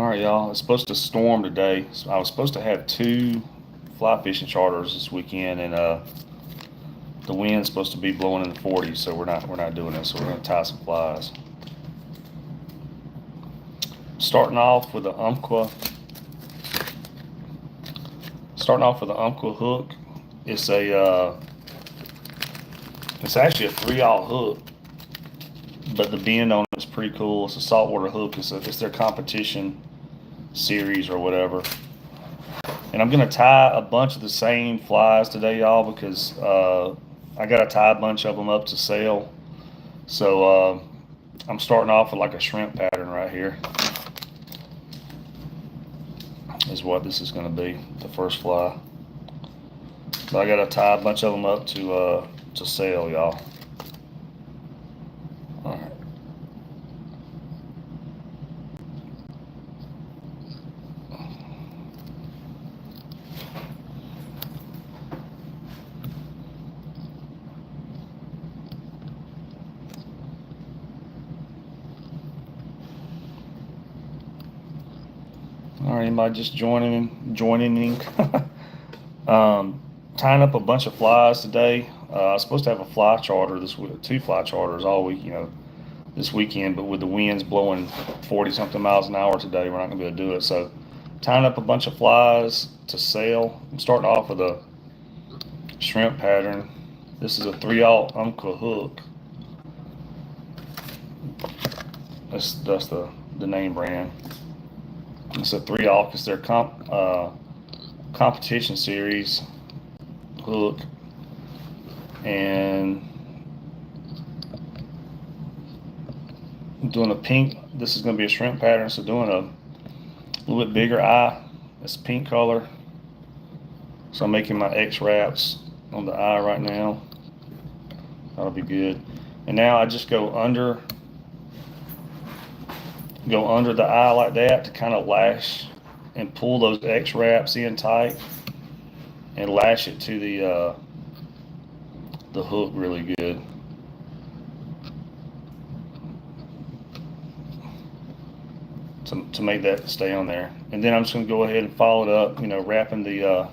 All right, y'all. It's supposed to storm today. So I was supposed to have two fly fishing charters this weekend, and the wind's supposed to be blowing in the 40s. So we're not doing it. So we're gonna tie some flies. Starting off with the Umpqua. Starting off with the Umpqua hook. It's it's actually a 3/0 hook, but the bend on it is pretty cool. It's a saltwater hook. It's their competition series or whatever. And I'm gonna tie a bunch of the same flies today, y'all, because I gotta tie a bunch of them up to sale. So I'm starting off with like a shrimp pattern right here. Is what this is gonna be, the first fly. But I gotta tie a bunch of them up to sale, y'all. All right. All right, anybody just joining in? Tying up a bunch of flies today. I was supposed to have a fly charter this week, two fly charters all week, this weekend, but with the winds blowing 40 something miles an hour today, we're not gonna be able to do it. So tying up a bunch of flies to sale. I'm starting off with a shrimp pattern. This is a 3/0 Umpqua hook. That's the name brand. It's a 3/0 because they're competition series hook, and I'm doing a pink. This is going to be a shrimp pattern, so doing a little bit bigger eye. It's pink color, so I'm making my X wraps on the eye right now. That'll be good. And now I just go under the eye like that to kind of lash and pull those X wraps in tight and lash it to the hook really good. To make that stay on there. And then I'm just gonna go ahead and follow it up, wrapping the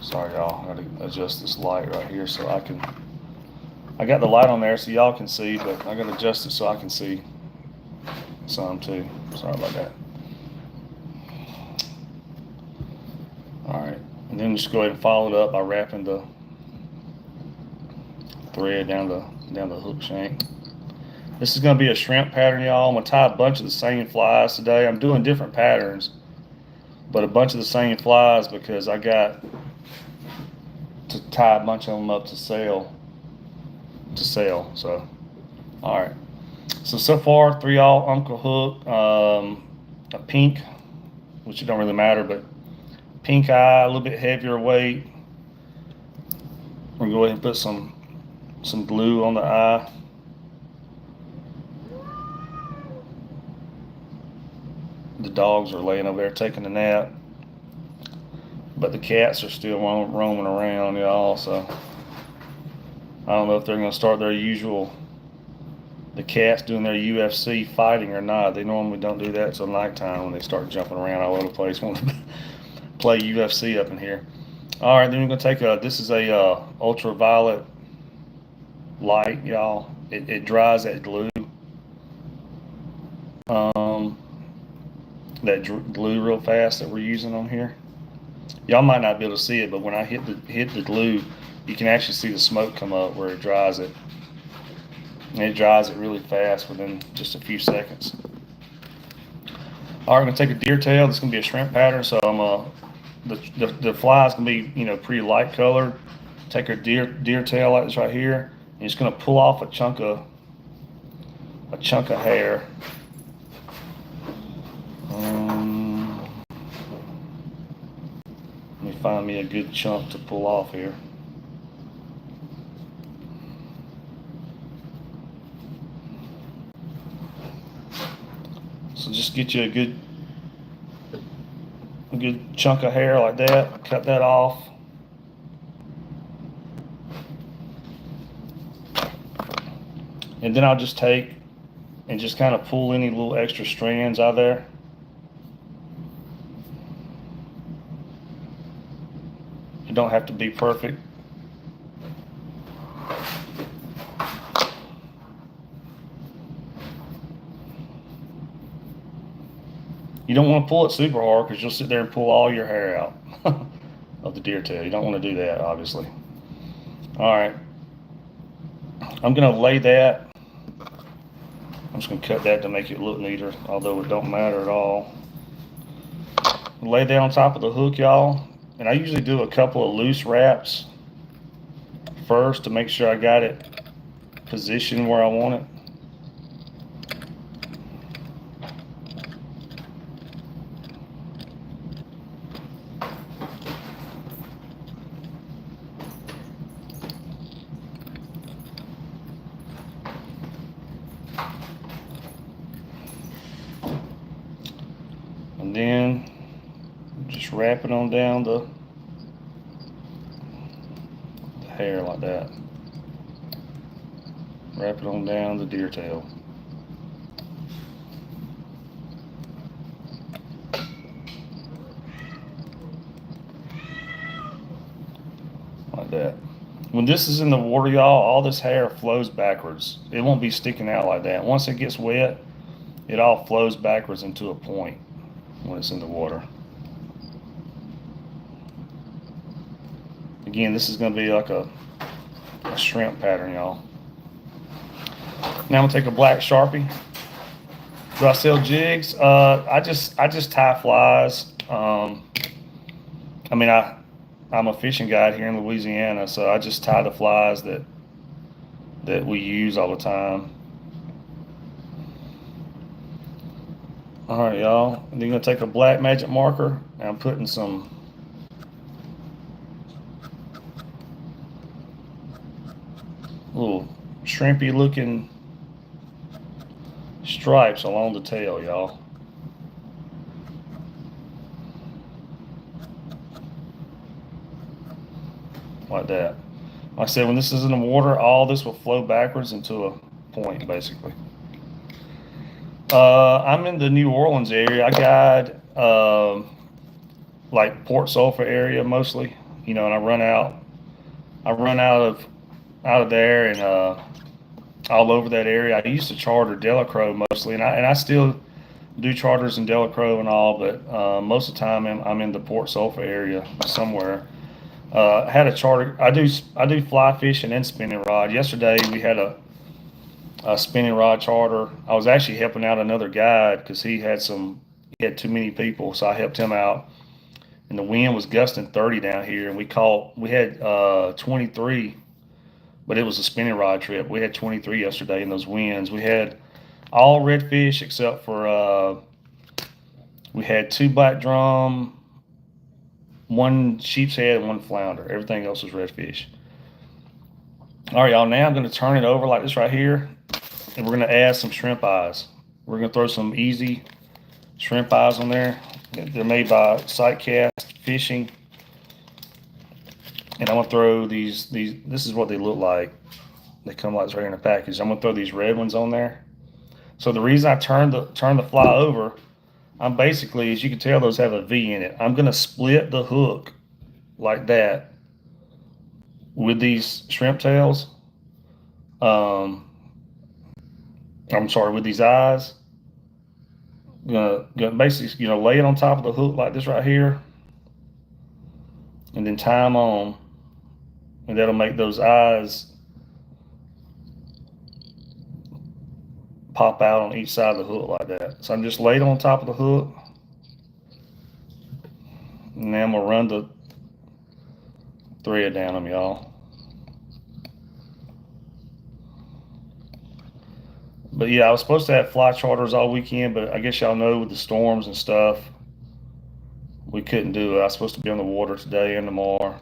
sorry y'all, I gotta adjust this light right here so I got the light on there so y'all can see, but I gotta adjust it so I can see some too. Sorry about that. Alright, and then just go ahead and follow it up by wrapping the thread down the hook shank. This is going to be a shrimp pattern, y'all. I'm going to tie a bunch of the same flies today. I'm doing different patterns, but a bunch of the same flies because I got to tie a bunch of them up to sale. So, all right. So far, 3/0 Umpqua hook, a pink, which it don't really matter, but pink eye, a little bit heavier weight. We're going to go ahead and put some glue on the eye. The dogs are laying over there taking a nap, but the cats are still roaming around, y'all. So I don't know if they're going to start the cats doing their UFC fighting or not. They normally don't do that till nighttime when they start jumping around all over the place, wanting to play UFC up in here. All right, then we're going to take this is a ultraviolet light, y'all. It dries that glue. That glue real fast that we're using on here. Y'all might not be able to see it, but when I hit the glue, you can actually see the smoke come up where it dries it. And it dries it really fast within just a few seconds. All right, I'm gonna take a deer tail. This is gonna be a shrimp pattern, so the fly is gonna be pretty light colored. Take a deer tail like this right here, and just gonna pull off a chunk of hair. Let me find me a good chunk to pull off here. So just get you a good chunk of hair like that. Cut that off. And then I'll just take and just kind of pull any little extra strands out of there. It don't have to be perfect. You don't want to pull it super hard because you'll sit there and pull all your hair out of the deer tail. You don't want to do that, obviously. All right. I'm going to lay that. I'm just going to cut that to make it look neater, although it don't matter at all. Lay that on top of the hook, y'all. And I usually do a couple of loose wraps first to make sure I got it positioned where I want it. And then just wrap it on down the hair like that. Wrap it on down the deer tail. Like that. When this is in the water, y'all, all this hair flows backwards. It won't be sticking out like that. Once it gets wet, it all flows backwards into a point when it's in the water. Again, this is going to be like a shrimp pattern, y'all. Now I'm gonna take a black Sharpie. Do I sell jigs? I just tie flies. I mean, I'm a fishing guide here in Louisiana, so I just tie the flies that we use all the time. All right, y'all. And then you're gonna take a black magic marker, and I'm putting some little shrimpy looking stripes along the tail, y'all. Like that. Like I said, when this is in the water, all this will flow backwards into a point, basically. I'm in the New Orleans area. I guide like Port Sulphur area mostly, and I run out of there and all over that area. I used to charter Delacroix mostly, and I still do charters in Delacroix and all, but most of the time I'm in the Port Sulphur area somewhere. I had a charter. I do fly fishing and spinning rod. Yesterday we had a spinning rod charter. I was actually helping out another guide because he had too many people, so I helped him out. And the wind was gusting 30 down here, and we had 23, but it was a spinning rod trip. We had 23 yesterday in those winds. We had all redfish except for we had 2 black drum, 1 sheep's head, and 1 flounder. Everything else was redfish. All right, y'all. Now I'm going to turn it over like this right here, and we're going to add some shrimp eyes. We're going to throw some easy shrimp eyes on there. They're made by Sightcast Fishing, and I'm going to throw these. This is what they look like. They come like this right here in a package. I'm going to throw these red ones on there. So the reason I turn the fly over, I'm basically, as you can tell, those have a V in it. I'm going to split the hook like that with these shrimp tails. I'm sorry, with these eyes. Gonna basically, lay it on top of the hook like this right here, and then tie them on, and that'll make those eyes pop out on each side of the hook like that. So I'm just laid on top of the hook, and now I'm gonna run the thread down them, y'all. But yeah, I was supposed to have fly charters all weekend, but I guess y'all know with the storms and stuff, we couldn't do it. I was supposed to be on the water today and tomorrow.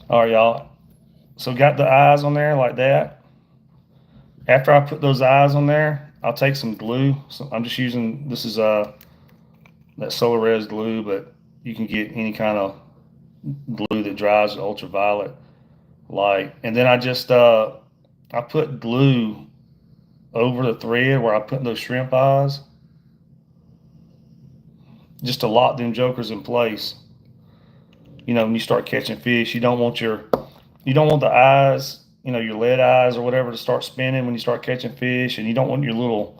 All right, y'all. So got the eyes on there like that. After I put those eyes on there, I'll take some glue. So I'm just using, this is that Solar Res glue, but you can get any kind of glue that dries at ultraviolet light. And then I put glue over the thread where I put those shrimp eyes, just to lock them jokers in place. you know, when you start catching fish, you don't want the eyes, you know, your lead eyes or whatever to start spinning when you start catching fish, and you don't want your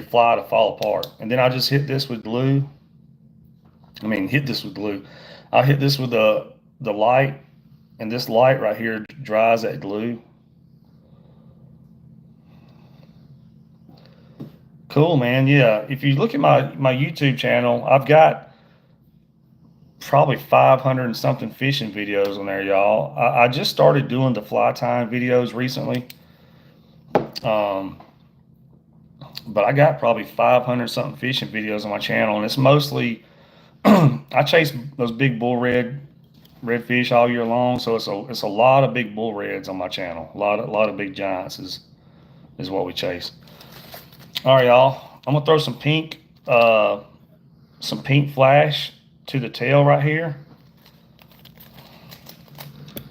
fly to fall apart. And then I just hit this with glue. Hit this with glue. I'll hit this with the light, and this light right here dries that glue. Cool, man. Yeah, if you look at my YouTube channel, I've got probably 500 and something fishing videos on there, y'all. I just started doing the fly tying videos recently, but I got probably 500 something fishing videos on my channel, and it's mostly I chase those big bull redfish all year long, so it's a lot of big bull reds on my channel. A lot of big giants is what we chase. All right, y'all. I'm gonna throw some pink flash to the tail right here.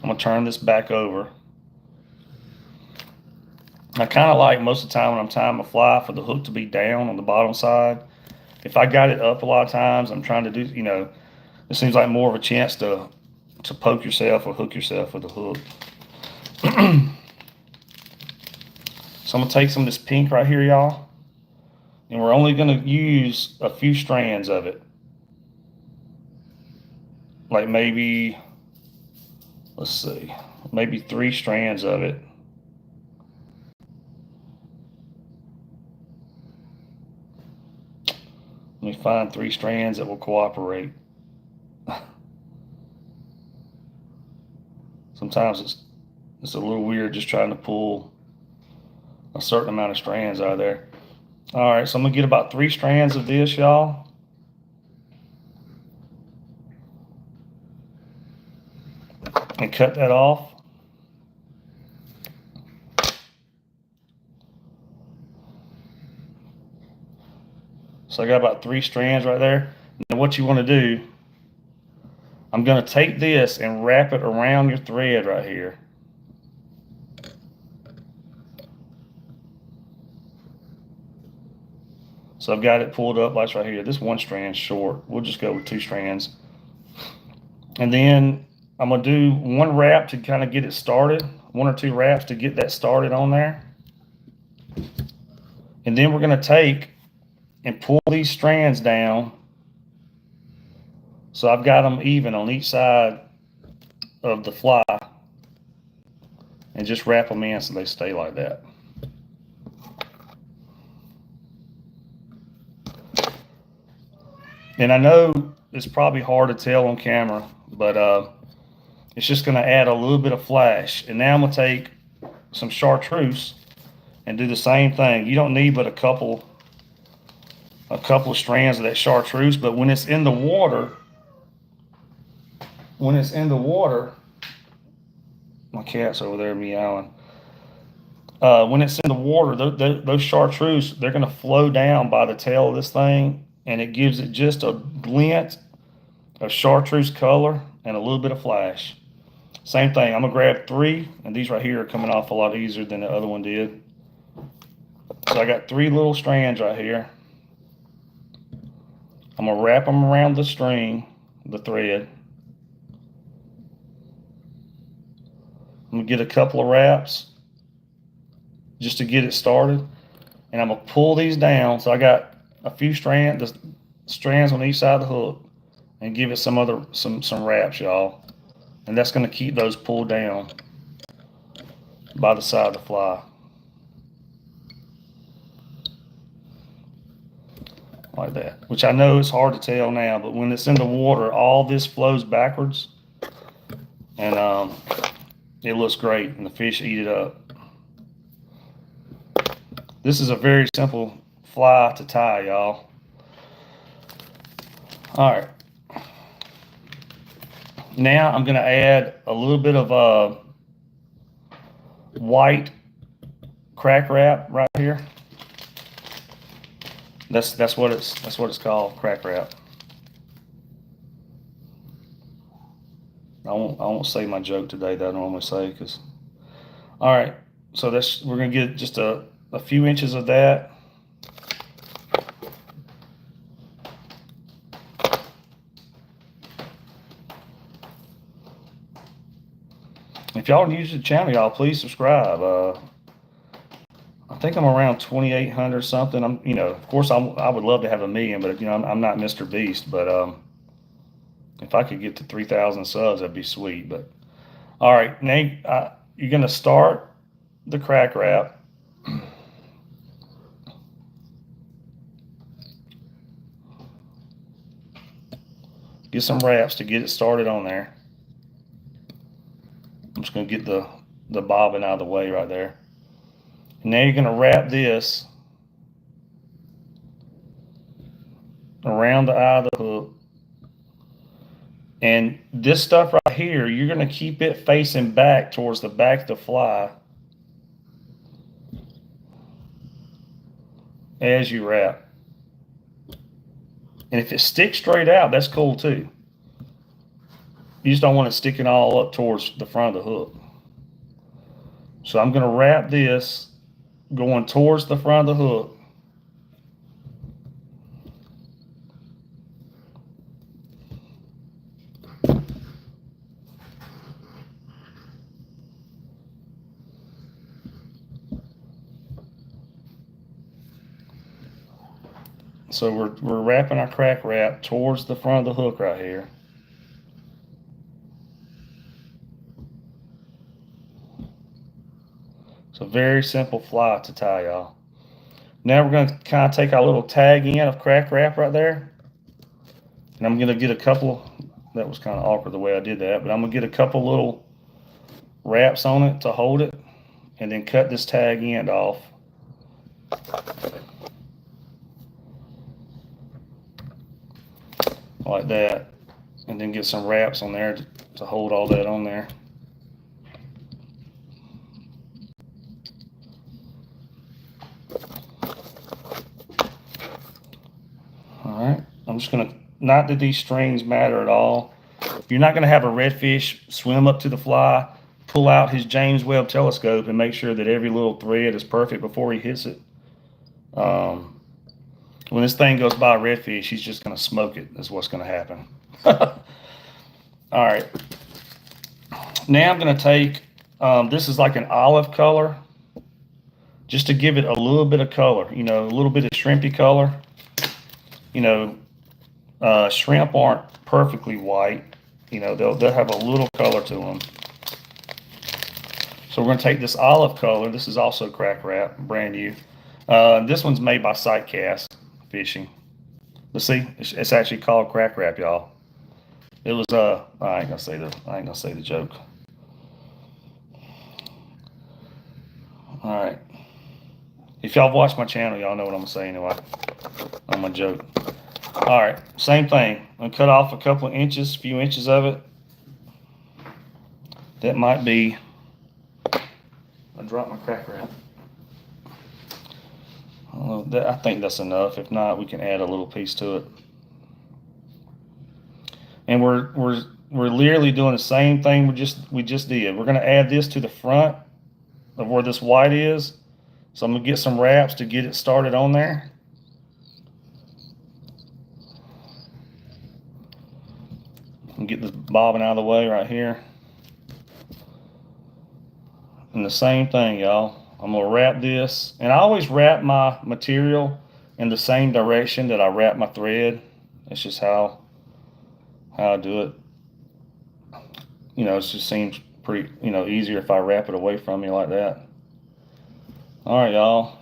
I'm gonna turn this back over. I kind of like most of the time when I'm tying my fly for the hook to be down on the bottom side. If I got it up a lot of times, I'm trying to do, you know, it seems like more of a chance to poke yourself or hook yourself with a hook. So I'm gonna take some of this pink right here, y'all, and we're only gonna use a few strands of it. Like maybe, let's see, maybe 3 strands of it. Let me find 3 strands that will cooperate. Sometimes it's a little weird just trying to pull a certain amount of strands out of there. All right, so I'm gonna get about 3 strands of this, y'all. And cut that off. So I got about 3 strands right there. Now what you want to do, I'm going to take this and wrap it around your thread right here. So I've got it pulled up like right here. This 1 strand's short. We'll just go with 2 strands. And then I'm going to do 1 wrap to kind of get it started. 1 or 2 wraps to get that started on there. And then we're going to take and pull these strands down. So I've got them even on each side of the fly, and just wrap them in so they stay like that. And I know it's probably hard to tell on camera, but it's just going to add a little bit of flash. And now I'm going to take some chartreuse and do the same thing. You don't need but a couple of strands of that chartreuse, but when it's in the water, my cat's over there meowing. When it's in the water, those chartreuse, they're going to flow down by the tail of this thing, and it gives it just a glint of chartreuse color and a little bit of flash. Same thing, I'm going to grab 3, and these right here are coming off a lot easier than the other one did. So I got 3 little strands right here. I'm going to wrap them around the string, the thread. I'm going to get a couple of wraps just to get it started. And I'm going to pull these down. So I got a few strands on each side of the hook, and give it some wraps, y'all. And that's going to keep those pulled down by the side of the fly. Like that, which I know is hard to tell now, but when it's in the water, all this flows backwards, and it looks great, and the fish eat it up. This is a very simple fly to tie, y'all. All right, now I'm going to add a little bit of white crack wrap right here. That's what it's called, crack wrap. I won't say my joke today that I normally say, because. All right, so we're gonna get just a few inches of that. If y'all are new to the channel, y'all please subscribe. I think I'm around 2,800 something. Of course, I would love to have a million, but I'm not Mr. Beast. But if I could get to 3,000 subs, that'd be sweet. But all right, now you're gonna start the crack wrap. Get some wraps to get it started on there. I'm just gonna get the bobbin out of the way right there. And now you're gonna wrap this around the eye of the hook. And this stuff right here, you're going to keep it facing back towards the back of the fly as you wrap. And if it sticks straight out, that's cool too. You just don't want it sticking all up towards the front of the hook. So I'm going to wrap this going towards the front of the hook. So we're wrapping our crack wrap towards the front of the hook right here. It's a very simple fly to tie, y'all. Now we're going to kind of take our little tag end of crack wrap right there. And I'm going to get a couple, that was kind of awkward the way I did that, but I'm going to get a couple little wraps on it to hold it, and then cut this tag end off. Like that, and then get some wraps on there to hold all that on there. All right, I'm just gonna, not that these strings matter at all. You're not gonna have a redfish swim up to the fly, pull out his James Webb telescope and make sure that every little thread is perfect before he hits it. When this thing goes by a redfish, he's just going to smoke it, is what's going to happen. All right. Now I'm going to take, this is like an olive color, just to give it a little bit of color, a little bit of shrimpy color. Shrimp aren't perfectly white. They'll have a little color to them. So we're going to take this olive color. This is also crack wrap, brand new. This one's made by Sightcast Fishing. Let's see, it's actually called crack wrap, y'all. It was I ain't gonna say the joke. All right, if y'all watch my channel, y'all know what I'm gonna say anyway. I'm gonna joke. All right, same thing. I'm gonna cut off a couple of inches, few inches of it. That might be. I dropped my crack wrap. I think that's enough. If not, we can add a little piece to it. And we're literally doing the same thing we just did. We're going to add this to the front of where this white is. So I'm going to get some wraps to get it started on there. And get this bobbin out of the way right here. And the same thing, y'all. I'm going to wrap this, and I always wrap my material in the same direction that I wrap my thread. It's just how I do it. It just seems pretty, easier if I wrap it away from me like that. All right, y'all.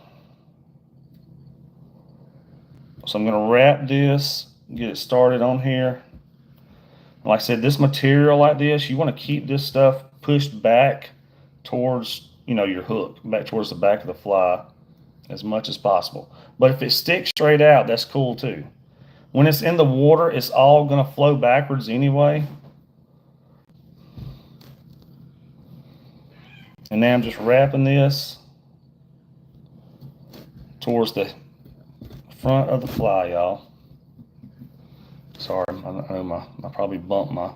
So I'm going to wrap this, get it started on here. Like I said, this material like this, you want to keep this stuff pushed back towards your hook, back towards the back of the fly as much as possible. But if it sticks straight out, that's cool too. When it's in the water, it's all going to flow backwards anyway. And now I'm just wrapping this towards the front of the fly, y'all. Sorry, I know I probably bumped my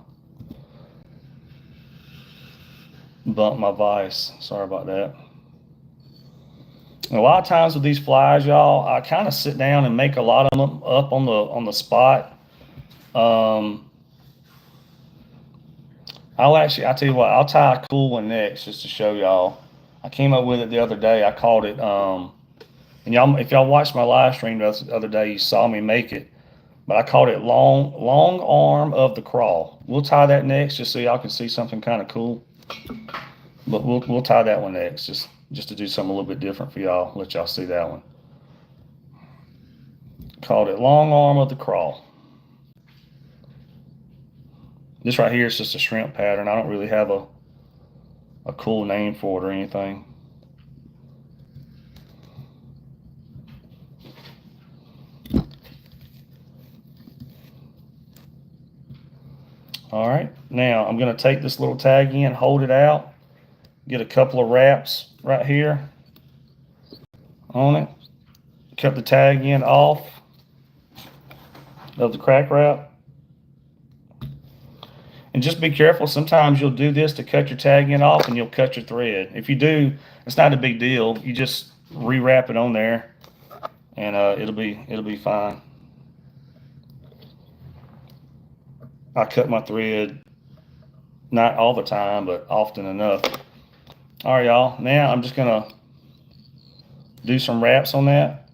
vise. Sorry about that. And a lot of times with these flies, y'all, I kind of sit down and make a lot of them up on the spot. I I tell you what, I'll tie a cool one next just to show y'all. I came up with it the other day. I called it, and y'all, if y'all watched my live stream the other day, you saw me make it. But I called it long arm of the crawl. We'll tie that next just so y'all can see something kind of cool. But we'll tie that one next just to do something a little bit different for y'all. Let y'all see that one. Called it long arm of the crawl. This right here is just a shrimp pattern. I don't really have a cool name for it or anything. All right, now I'm going to take this little tag in, hold it out, get a couple of wraps right here on it, cut the tag end off of the crack wrap. And just be careful. Sometimes you'll do this to cut your tag end off and you'll cut your thread. If you do, it's not a big deal. You just rewrap it on there and it'll be fine. I cut my thread not all the time, but often enough. All right, y'all. Now I'm just gonna do some wraps on that.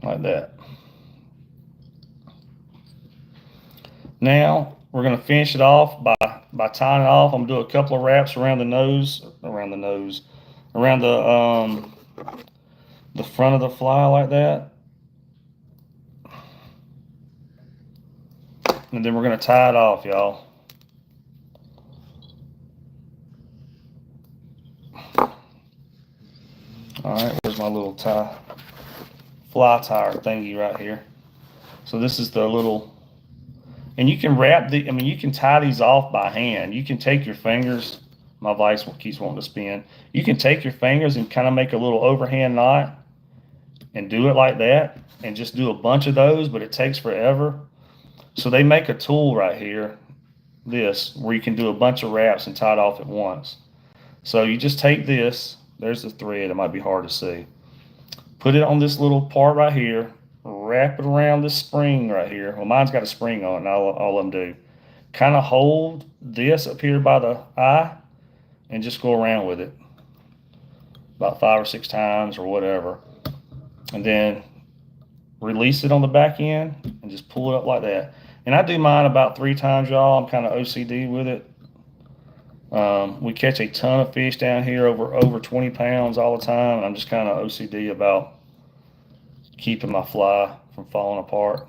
Like that. Now we're gonna finish it off by tying it off. I'm gonna do a couple of wraps around the nose, around the front of the fly like that. And then we're gonna tie it off, y'all. All right, where's my little fly tire thingy right here. So this is the little, and you can you can tie these off by hand. You can take your fingers, my vise keeps wanting to spin. You can take your fingers and kind of make a little overhand knot and do it like that and just do a bunch of those, but it takes forever. So they make a tool right here, this, where you can do a bunch of wraps and tie it off at once. So you just take this, there's the thread, it might be hard to see. Put it on this little part right here, wrap it around this spring right here. Well, mine's got a spring on it, and all of them do. Kind of hold this up here by the eye and just go around with it about 5 or 6 times or whatever. And then release it on the back end and just pull it up like that. And I do mine about 3 times, y'all. I'm kind of OCD with it. We catch a ton of fish down here, over 20 pounds all the time, and I'm just kind of OCD about keeping my fly from falling apart.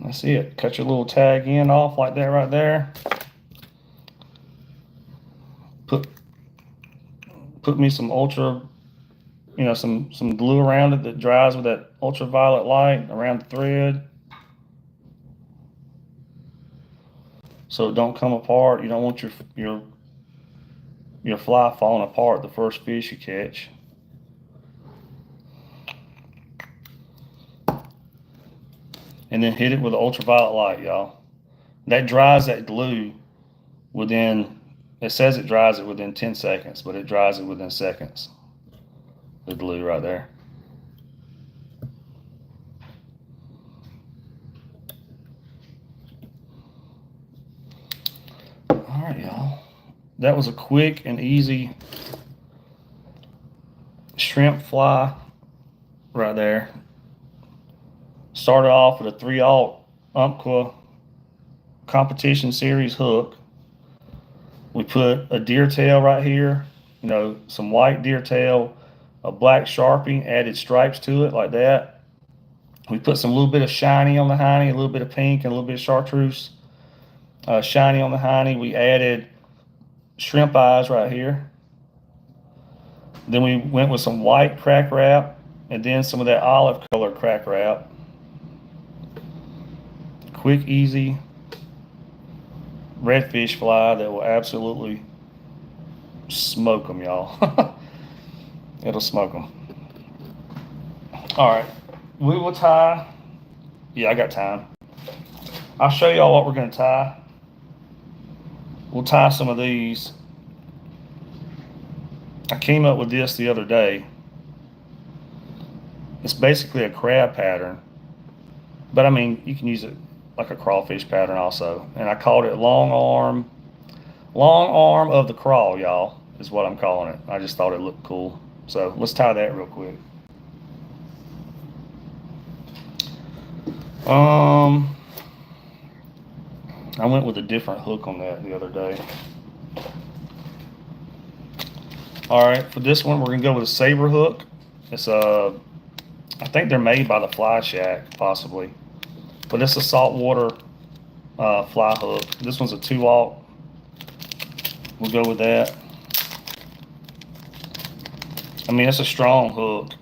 That's it. Cut your little tag end off like that right there. Put me some some glue around it that dries with that ultraviolet light around the thread, so it don't come apart. You don't want your fly falling apart the first fish you catch. And then hit it with the ultraviolet light, y'all. That dries that glue within, it says it dries it within 10 seconds, but it dries it within seconds. The glue right there. All right, y'all. That was a quick and easy shrimp fly right there. Started off with a 3/0 Umpqua competition series hook. We put a deer tail right here, some white deer tail, a black Sharpie, added stripes to it like that. We put some little bit of shiny on the hiney, a little bit of pink, and a little bit of chartreuse shiny on the hiney. We added shrimp eyes right here. Then we went with some white crack wrap and then some of that olive color crack wrap. Quick, easy redfish fly that will absolutely smoke them, y'all. It'll smoke them. All right, we will tie. Yeah, I got time. I'll show y'all what we're going to tie. we'll tie some of these. I came up with this the other day. It's basically a crab pattern, but I mean, you can use it like a crawfish pattern also. And I called it long arm of the crawl, y'all, is what I'm calling it. I just thought it looked cool. So let's tie that real quick. I went with a different hook on that the other day. All right, for this one, we're gonna go with a saber hook. It's I think they're made by the Fly Shack, possibly, but it's a saltwater fly hook. This one's a 2/0. We'll go with that. I mean, it's a strong hook.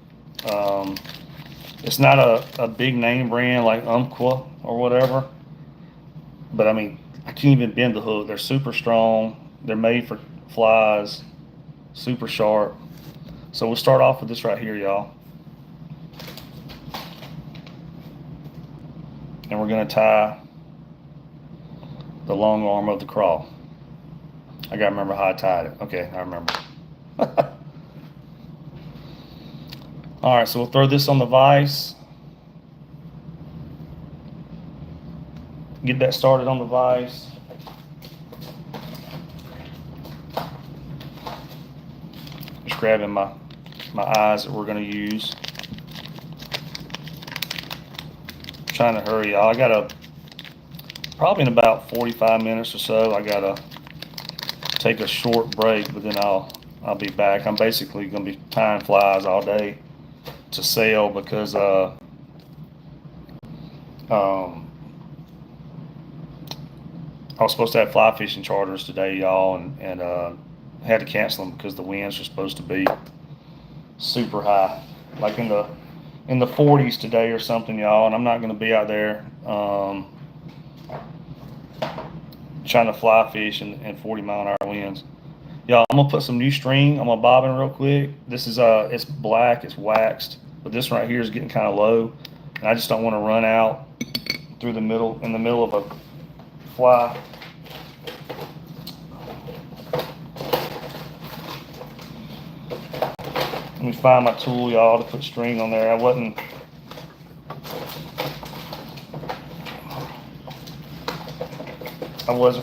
It's not a big name brand like Umpqua or whatever, but I mean, I can't even bend the hook. They're super strong. They're made for flies, super sharp. So we'll start off with this right here, y'all. And we're gonna tie the long arm of the crawl. I gotta remember how I tied it. Okay, I remember. All right, so we'll throw this on the vise. Get that started on the vise. Just grabbing my eyes that we're gonna use. Trying to hurry, y'all. I gotta, probably in about 45 minutes or so, I gotta take a short break, but then I'll be back. I'm basically gonna be tying flies all day to sell because I was supposed to have fly fishing charters today, y'all, and had to cancel them because the winds are supposed to be super high, like in the 40s today or something, y'all, and I'm not going to be out there trying to fly fish in 40-mile-an-hour winds. Y'all, I'm gonna put some new string on my bobbin real quick. This is it's black, it's waxed, but this one right here is getting kind of low, and I just don't want to run out through in the middle of a fly. Let me find my tool, y'all, to put string on there. I wasn't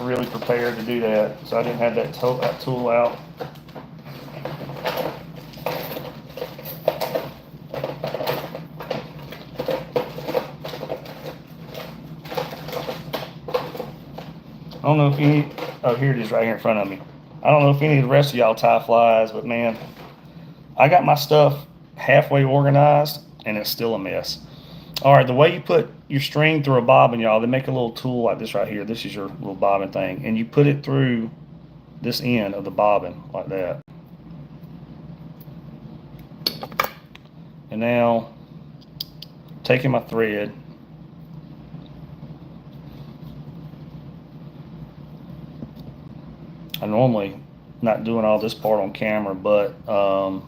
really prepared to do that, so I didn't have that tool out. I don't know if oh, here it is right here in front of me. I don't know if any of the rest of y'all tie flies, but man, I got my stuff halfway organized and it's still a mess. All right, the way you put your string through a bobbin, y'all, they make a little tool like this right here. This is your little bobbin thing, and you put it through this end of the bobbin like that. And now, taking my thread, I normally not doing all this part on camera, but I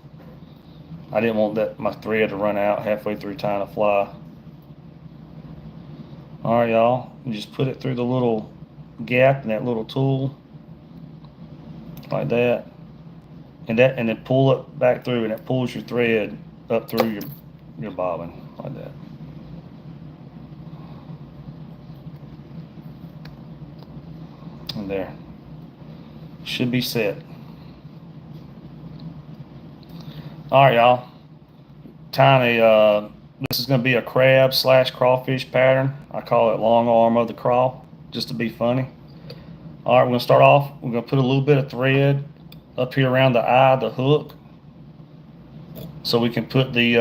didn't want my thread to run out halfway through tying a fly. All right, y'all, you just put it through the little gap in that little tool like that, and then pull it back through, and it pulls your thread up through your bobbin like that. And there, should be set. All right, y'all, tying this is going to be a crab / crawfish pattern. I call it long arm of the crawl, just to be funny. All right, we're going to start off. We're going to put a little bit of thread up here around the eye of the hook, so we can put the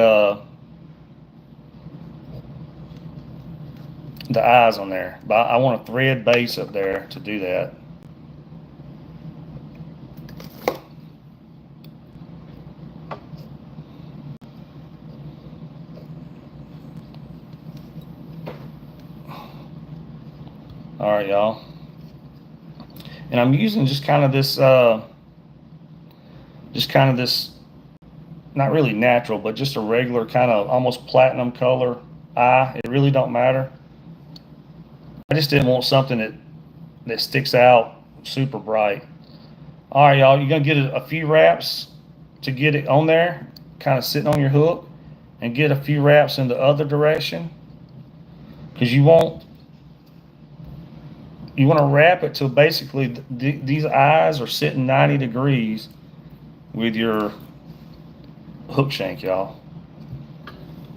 eyes on there. But I want a thread base up there to do that. All right, y'all. And I'm using just kind of this, not really natural, but just a regular kind of almost platinum color eye. It really don't matter. I just didn't want something that sticks out super bright. All right, y'all, you're gonna get a few wraps to get it on there, kind of sitting on your hook, and get a few wraps in the other direction, because you want to wrap it till basically these eyes are sitting 90 degrees with your hook shank, y'all.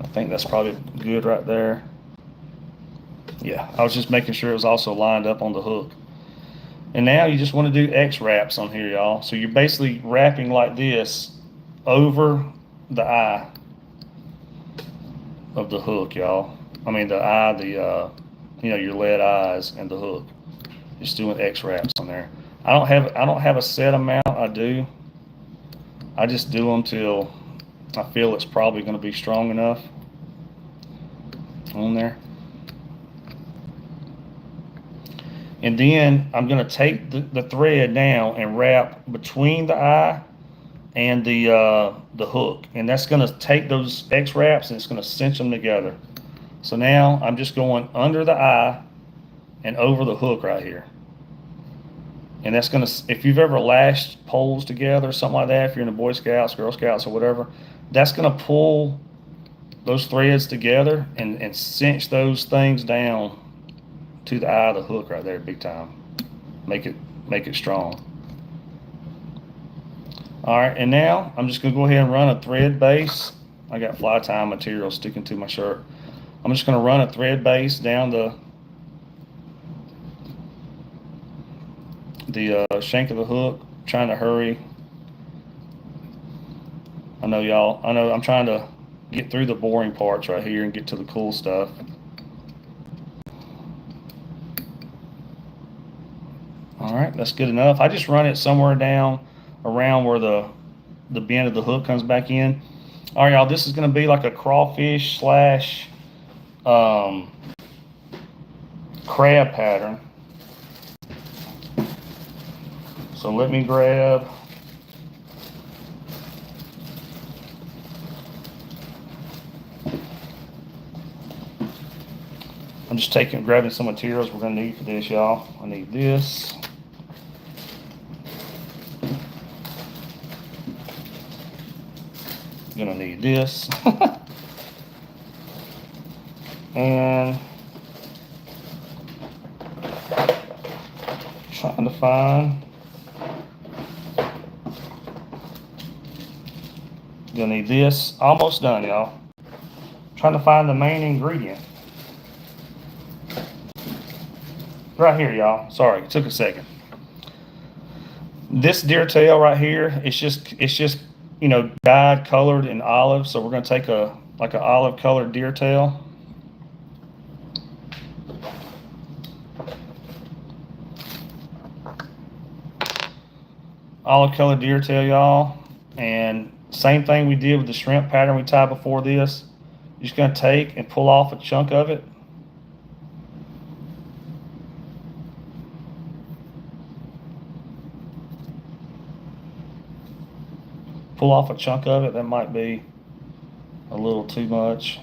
I think that's probably good right there. Yeah, I was just making sure it was also lined up on the hook. And now you just want to do X wraps on here, y'all. So you're basically wrapping like this over the eye of the hook, y'all. I mean the eye, your lead eyes and the hook. Just doing X wraps on there. I don't have a set amount. I do. I just do them till I feel it's probably going to be strong enough on there. And then I'm going to take the thread now and wrap between the eye and the hook. And that's going to take those X wraps and it's going to cinch them together. So now I'm just going under the eye and over the hook right here. And that's going to, if you've ever lashed poles together or something like that, if you're in the Boy Scouts, Girl Scouts, or whatever, that's going to pull those threads together and cinch those things down to the eye of the hook right there, big time. Make it strong. All right, and now I'm just going to go ahead and run a thread base. I got fly tie material sticking to my shirt. I'm just going to run a thread base down the shank of the hook, trying to hurry. I know I'm trying to get through the boring parts right here and get to the cool stuff. All right, that's good enough. I just run it somewhere down around where the bend of the hook comes back in. All right, y'all, this is going to be like a crawfish slash crab pattern. So let me grab I'm just grabbing some materials we're going to need for this, y'all. I need this. I'm going to need this. And trying to find. You'll need this. Almost done, y'all. Trying to find the main ingredient. Right here, y'all. Sorry, it took a second. This deer tail right here, it's just dyed, colored in olive. So we're gonna take an olive colored deer tail. Olive colored deer tail, y'all. And same thing we did with the shrimp pattern we tied before this. You're just going to take and pull off a chunk of it. Pull off a chunk of it. That might be a little too much.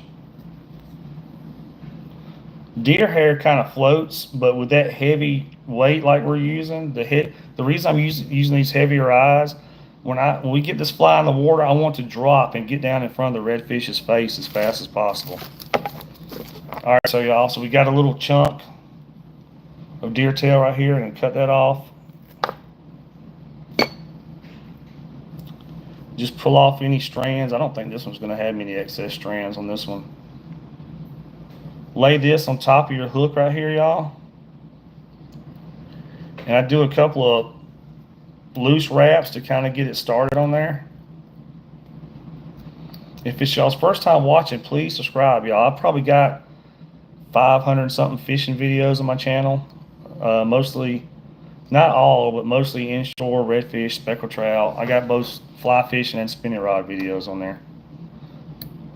Deer hair kind of floats, but with that heavy weight like we're using, the reason I'm using these heavier eyes, when we get this fly in the water, I want to drop and get down in front of the redfish's face as fast as possible. All right, so y'all, so we got a little chunk of deer tail right here, and cut that off. Just pull off any strands. I don't think this one's going to have any excess strands on this one. Lay this on top of your hook right here, y'all. And I do a couple of loose wraps to kind of get it started on there. If it's y'all's first time watching, please subscribe, y'all. I've probably got 500 something fishing videos on my channel. Mostly, not all, but mostly inshore, redfish, speckled trout. I got both fly fishing and spinning rod videos on there.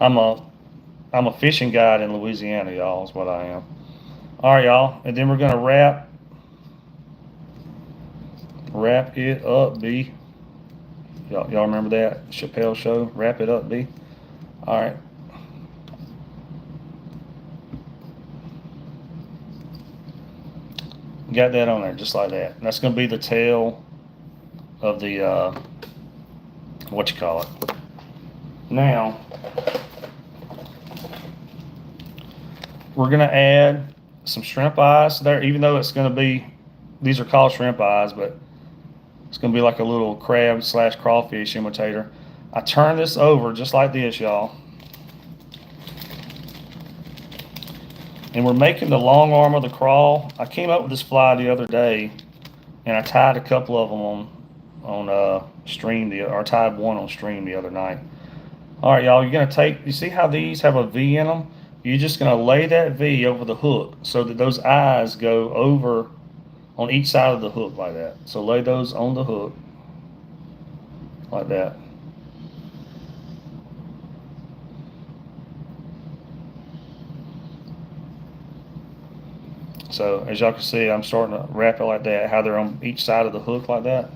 I'm a fishing guide in Louisiana, y'all, is what I am. All right, y'all, and then we're gonna wrap it up, B. Y'all remember that Chappelle show? Wrap it up, B. All right. Got that on there just like that. And that's going to be the tail of the, what you call it. Now, we're going to add some shrimp eyes there, even though it's going to be, these are called shrimp eyes, but it's going to be like a little crab slash crawfish imitator. I turn this over just like this, y'all. And we're making the long arm of the crawl. I came up with this fly the other day, and I tied a couple of them on stream, or I tied one on stream the other night. All right, y'all, you're going to take, you see how these have a V in them? You're just going to lay that V over the hook so that those eyes go over on each side of the hook like that. So lay those on the hook like that. So as y'all can see, I'm starting to wrap it like that, how they're on each side of the hook like that,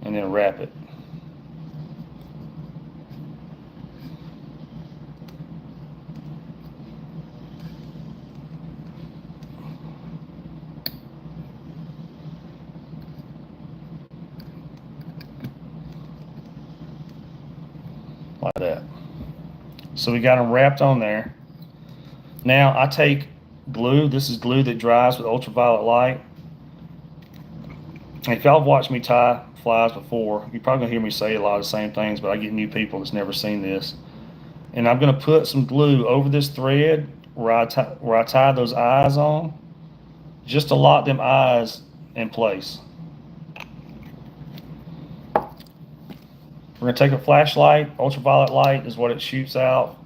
and then wrap it. Like that. So we got them wrapped on there. Now I take glue. This is glue that dries with ultraviolet light. And if y'all have watched me tie flies before, you're probably gonna hear me say a lot of the same things, but I get new people that's never seen this. And I'm gonna put some glue over this thread where I tie those eyes on, just to lock them eyes in place. We're gonna take a flashlight. Ultraviolet light is what it shoots out,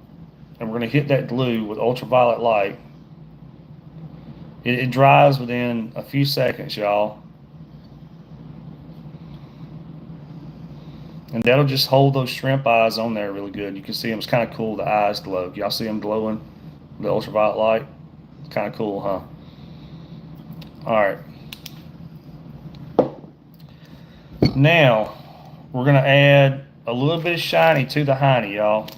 and we're gonna hit that glue with ultraviolet light. It dries within a few seconds, y'all. And that'll just hold those shrimp eyes on there really good. You can see them. It's kind of cool. The eyes glow. Y'all see them glowing? The ultraviolet light. It's kind of cool, huh? All right. Now we're gonna add a little bit of shiny to the hiney, y'all.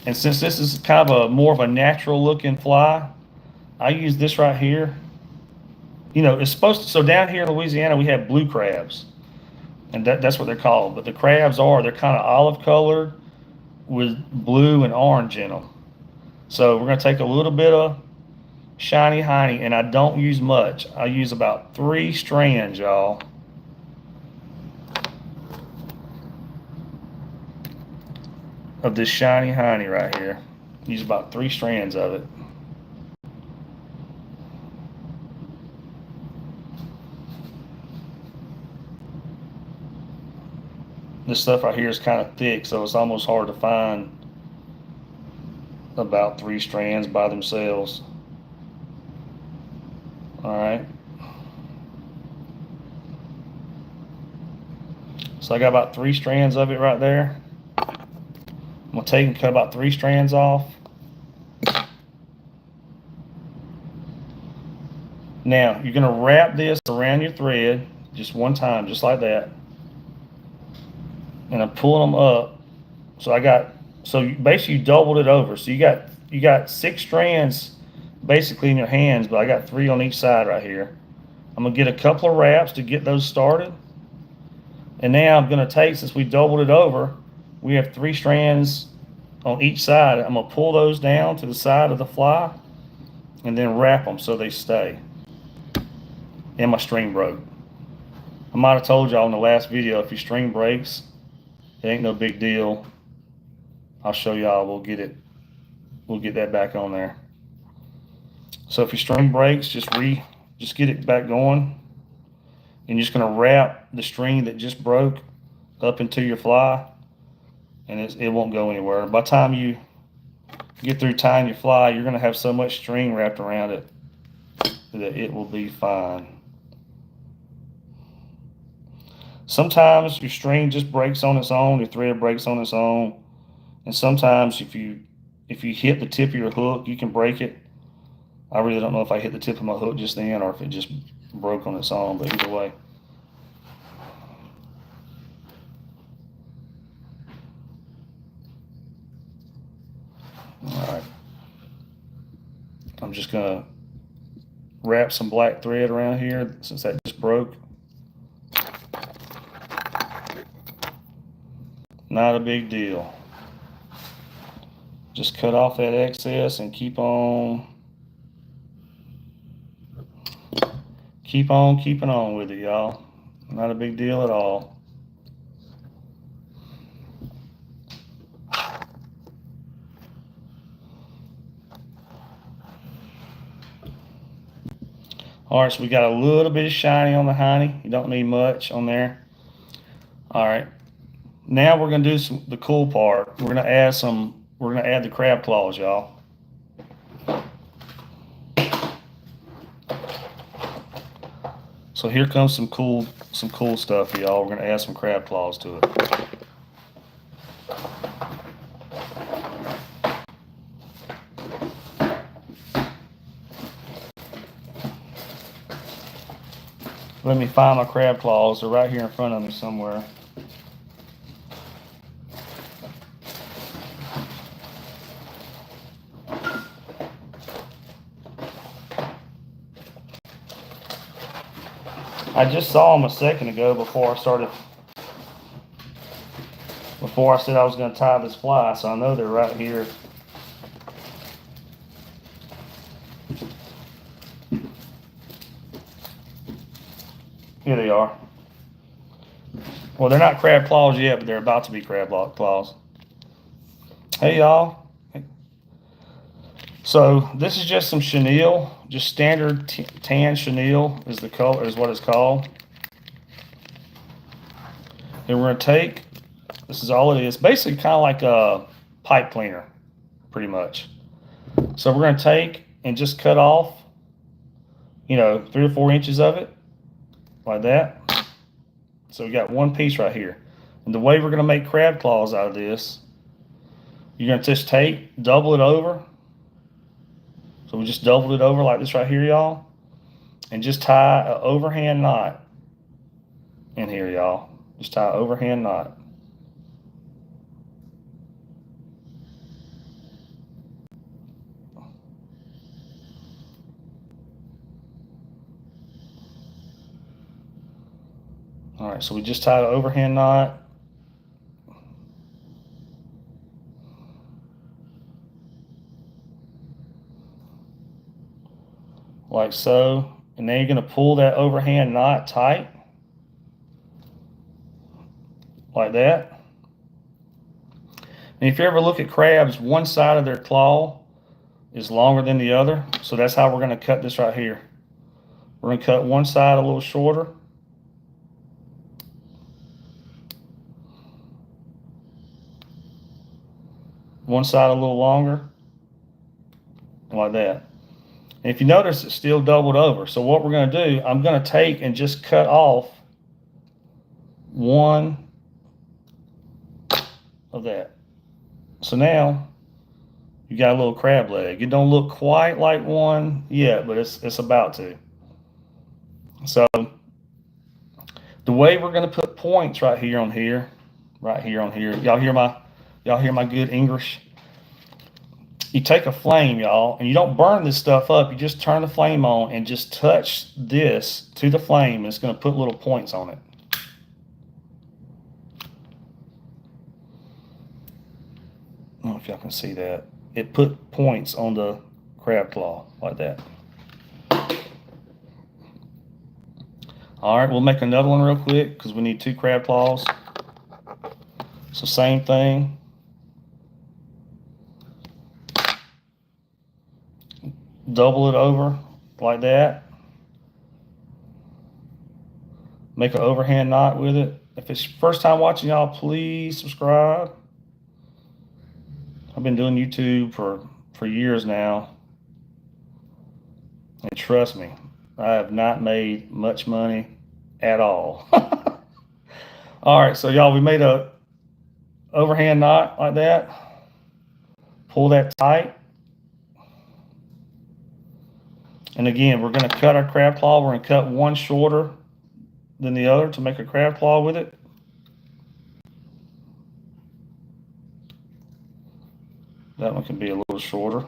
And since this is kind of a more of a natural looking fly, I use this right here. You know, it's supposed to. So down here in Louisiana, we have blue crabs. And that's what they're called. But the crabs they're kind of olive colored with blue and orange in them. So we're going to take a little bit of shiny hiney, and I don't use much. I use about 3 strands, y'all. Of this shiny hiney right here. Use about 3 strands of it. This stuff right here is kind of thick, so it's almost hard to find about 3 strands by themselves. All right. So I got about 3 strands of it right there. I'm gonna take and cut about 3 strands off. Now you're gonna wrap this around your thread just one time, just like that. And I'm pulling them up. So basically you doubled it over. So you got 6 strands basically in your hands, but I got 3 on each side right here. I'm gonna get a couple of wraps to get those started. And now I'm gonna take, since we doubled it over, we have 3 strands on each side. I'm gonna pull those down to the side of the fly and then wrap them so they stay. And my string broke. I might have told y'all in the last video, if your string breaks, it ain't no big deal. I'll show y'all. We'll get that back on there. So if your string breaks, just get it back going. And you're just gonna wrap the string that just broke up into your fly, and it won't go anywhere. By the time you get through tying your fly, you're gonna have so much string wrapped around it that it will be fine. Sometimes your string just breaks on its own, your thread breaks on its own, and sometimes if you hit the tip of your hook, you can break it. I really don't know if I hit the tip of my hook just then or if it just broke on its own, but either way. All right. I'm just gonna wrap some black thread around here since that just broke. Not a big deal. Just cut off that excess and keep on keeping on with it, y'all. Not a big deal at all. All right, so we got a little bit of shiny on the hiney. You don't need much on there. All right, now we're gonna do the cool part. We're gonna add the crab claws, y'all. So here comes some cool stuff, y'all. We're gonna add some crab claws to it. Let me find my crab claws. They're right here in front of me somewhere. I just saw them a second ago before I said I was going to tie this fly, so I know they're right here. Here they are. Well, they're not crab claws yet, but they're about to be crab claws. Hey, y'all. So this is just some chenille, just standard tan chenille is the color, is what it's called. And we're going to take, this is all it is, basically kind of like a pipe cleaner, pretty much. So we're going to take and just cut off, 3 or 4 inches of it, like that. So we got one piece right here. And the way we're going to make crab claws out of this, you're going to just double it over. So we just doubled it over like this right here, y'all. And just tie an overhand knot in here, y'all. Just tie an overhand knot. All right, so we just tied an overhand knot. Like so. And then you're going to pull that overhand knot tight. Like that. And if you ever look at crabs, one side of their claw is longer than the other. So that's how we're going to cut this right here. We're going to cut one side a little shorter. One side a little longer. Like that. And if you notice, it's still doubled over. So what we're going to do, I'm going to take and just cut off one of that. So now you got a little crab leg. It don't look quite like one yet, but it's about to. So the way we're going to put points right here on here. Y'all hear my good English? You take a flame, y'all, and you don't burn this stuff up. You just turn the flame on and just touch this to the flame, and it's going to put little points on it. I don't know if y'all can see that. It put points on the crab claw like that. All right, we'll make another one real quick because we need 2 crab claws. So same thing. Double it over like that. Make an overhand knot with it. If it's your first time watching, y'all, please subscribe. I've been doing YouTube for years now. And trust me, I have not made much money at all. All right, so y'all, we made a overhand knot like that. Pull that tight. And again, we're going to cut our crab claw. We're going to cut one shorter than the other to make a crab claw with it. That one can be a little shorter.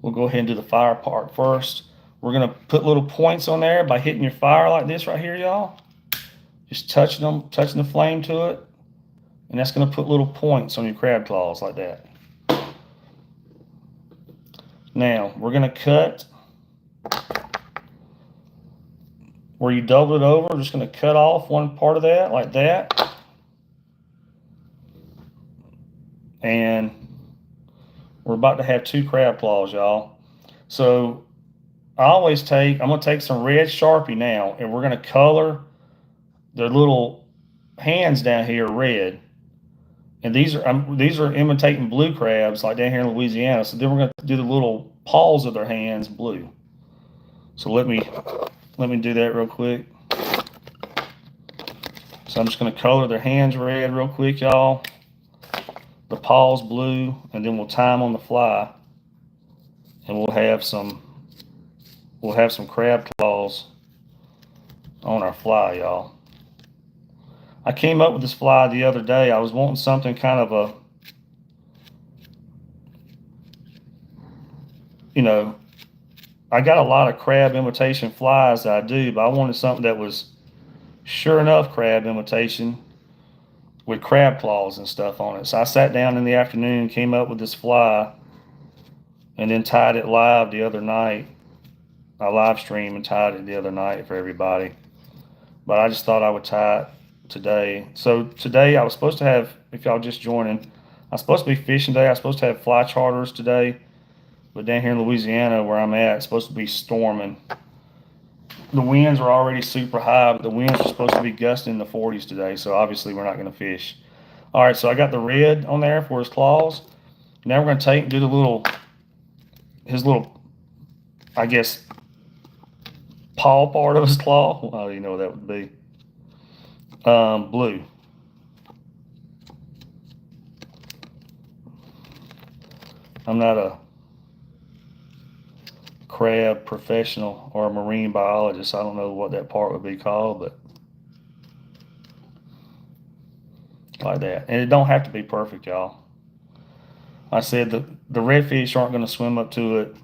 We'll go ahead and do the fire part first. We're gonna put little points on there by hitting your fire like this right here, y'all. Just touching them, touching the flame to it. And that's gonna put little points on your crab claws like that. Now, we're gonna cut where you doubled it over. We're just gonna cut off one part of that like that. And we're about to have 2 crab claws, y'all. So I'm gonna take some red Sharpie now, and we're gonna color the little hands down here red. And these are imitating blue crabs like down here in Louisiana. So then we're gonna do the little paws of their hands blue. So let me do that real quick. So I'm just gonna color their hands red real quick, y'all. The paws blue, and then we'll tie them on the fly, and we'll have some crab claws on our fly, y'all. I came up with this fly the other day. I was wanting something kind of a, I got a lot of crab imitation flies that I do, but I wanted something that was sure enough crab imitation with crab claws and stuff on it. So I sat down in the afternoon, came up with this fly, and then tied it live the other night. I live streamed and tied it the other night for everybody. But I just thought I would tie it today. So today I was supposed to have, if y'all just joining, I was supposed to be fishing today. I was supposed to have fly charters today. But down here in Louisiana where I'm at, it's supposed to be storming. The winds are already super high, but the winds are supposed to be gusting in the 40s today, so obviously we're not going to fish. All right, so I got the red on there for his claws. Now we're going to take and do his little, I guess, paw part of his claw. I don't even know what that would be. Blue. I'm not a crab professional or a marine biologist. I don't know what that part would be called, but like that. And it don't have to be perfect, y'all. I said the redfish aren't going to swim up to it.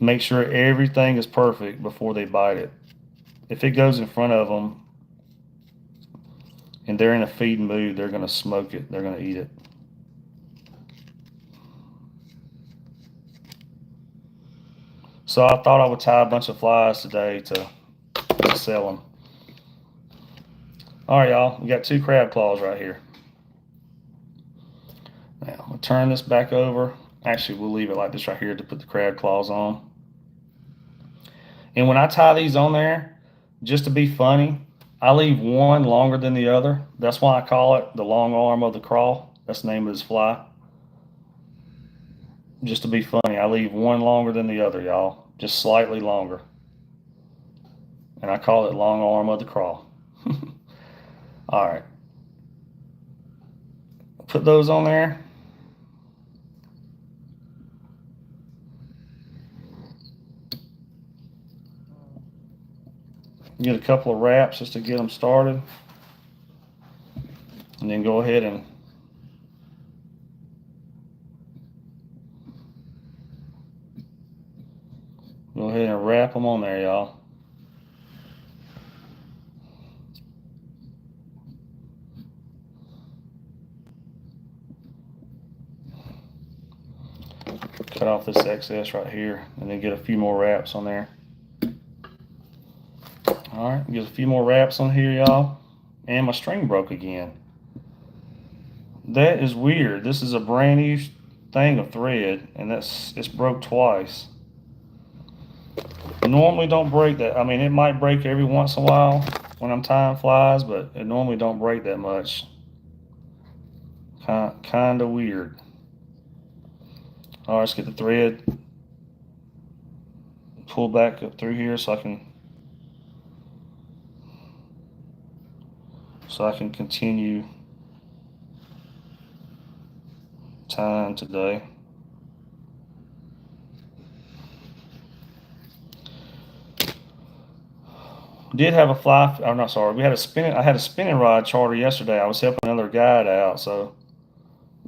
Make sure everything is perfect before they bite it. If it goes in front of them and they're in a feeding mood, they're going to smoke it. They're going to eat it. So I thought I would tie a bunch of flies today to sell them. All right, y'all. We got 2 crab claws right here. Now, I'm going to turn this back over. Actually, we'll leave it like this right here to put the crab claws on. And when I tie these on there, just to be funny, I leave one longer than the other. That's why I call it the long arm of the craw. That's the name of this fly. Just to be funny, I leave one longer than the other, y'all. Just slightly longer. And I call it long arm of the craw. All right. Put those on there. Get a couple of wraps just to get them started. And then go ahead and wrap them on there, y'all. Cut off this excess right here and then get a few more wraps on there. All right, get a few more wraps on here, y'all. And my string broke again. That is weird. This is a brand new thing of thread, and it's broke twice. Normally don't break that. I mean, it might break every once in a while when I'm tying flies, but it normally don't break that much. Kind of weird. All right, let's get the thread pulled back up through here so I can continue tying today. Did have a fly, oh no, sorry, I had a spinning rod charter yesterday. I was helping another guide out, so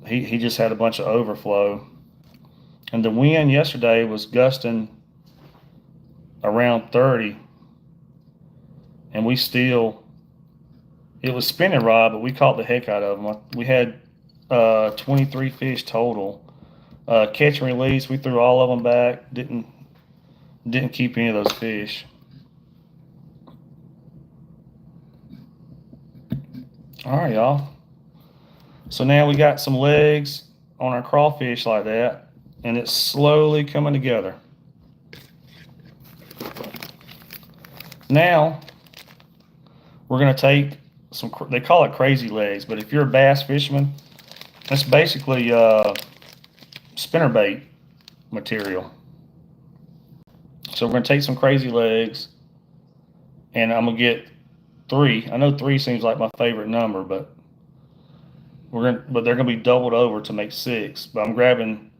he just had a bunch of overflow And the wind yesterday was gusting around 30, and we still, it was spinning rod, but we caught the heck out of them. We had 23 fish total. Catch and release, we threw all of them back. Didn't keep any of those fish. All right, y'all. So now we got some legs on our crawfish like that, and it's slowly coming together. Now we're going to take some, they call it crazy legs, but if you're a bass fisherman, it's basically spinnerbait material. So we're going to take some crazy legs, and I'm going to get 3. I know 3 seems like my favorite number, but they're going to be doubled over to make 6. But I'm grabbing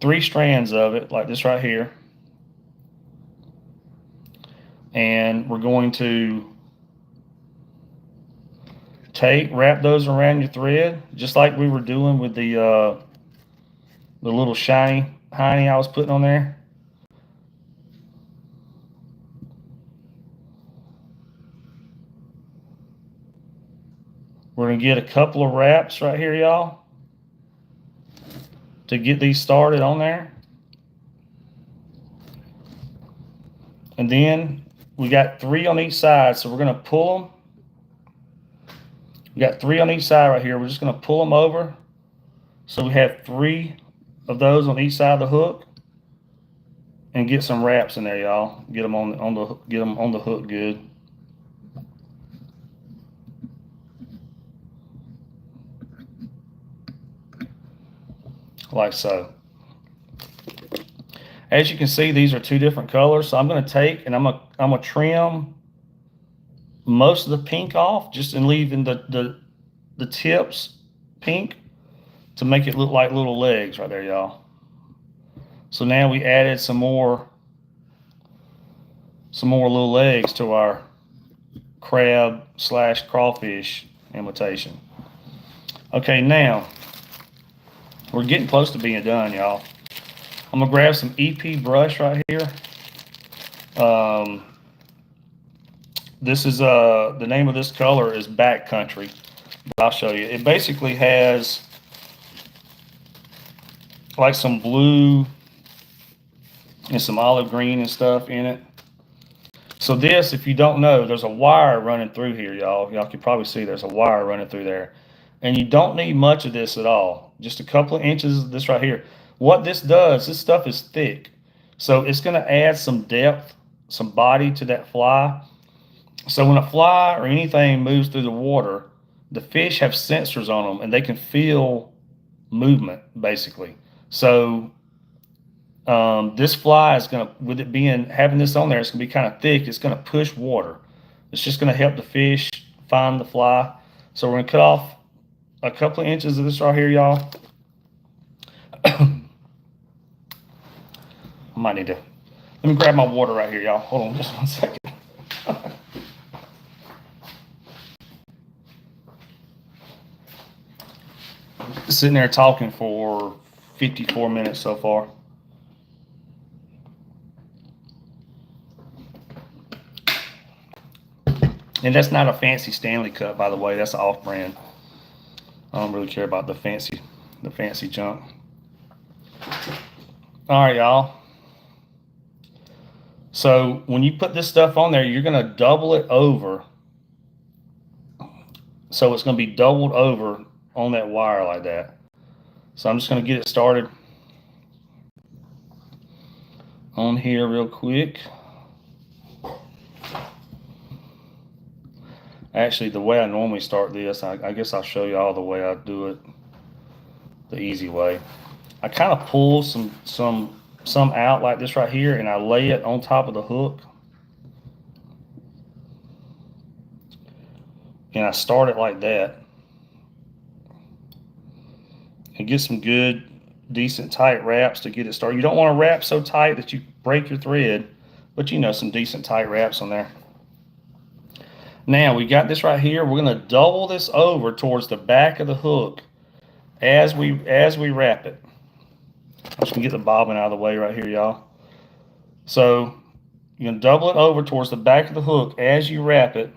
3 strands of it, like this right here, and we're going to wrap those around your thread, just like we were doing with the little shiny hiney I was putting on there. We're going to get a couple of wraps right here, y'all, to get these started on there. And then we got 3 on each side, so we're going to pull them. We got 3 on each side right here. We're just going to pull them over, so we have 3 of those on each side of the hook, and get some wraps in there, y'all. Get them on the hook good. Like so. As you can see, these are 2 different colors. So I'm going to take and I'm gonna trim most of the pink off, just in leaving the tips pink to make it look like little legs right there, y'all. So now we added some more little legs to our crab / crawfish imitation. Okay, now we're getting close to being done, y'all. I'm gonna grab some EP brush right here. This is the name of this color is Backcountry. I'll show you. It basically has like some blue and some olive green and stuff in it. So this, if you don't know, there's a wire running through here, y'all. Y'all can probably see there's a wire running through there. And you don't need much of this at all. Just a couple of inches of this right here. What this does, this stuff is thick. So it's going to add some depth, some body to that fly. So when a fly or anything moves through the water, the fish have sensors on them and they can feel movement, basically. So this fly is going to, with it having this on there, it's going to be kind of thick. It's going to push water. It's just going to help the fish find the fly. So we're going to cut off a couple of inches of this right here, y'all. I might need to, let me grab my water right here, y'all. Hold on just 1 second. Sitting there talking for 54 minutes so far. And that's not a fancy Stanley Cup, by the way. That's off-brand. I don't really care about the fancy junk. All right, y'all. So when you put this stuff on there, you're going to double it over. So it's going to be doubled over on that wire like that. So I'm just going to get it started on here real quick. Actually, the way I normally start this, I guess I'll show you all the way I do it the easy way. I kind of pull some out like this right here, and I lay it on top of the hook. And I start it like that. And get some good, decent, tight wraps to get it started. You don't want to wrap so tight that you break your thread, but you know, some decent, tight wraps on there. Now, we got this right here. We're going to double this over towards the back of the hook. as we wrap it. I'm just gonna get the bobbin out of the way right here, y'all. So you're gonna double it over towards the back of the hook as you wrap it,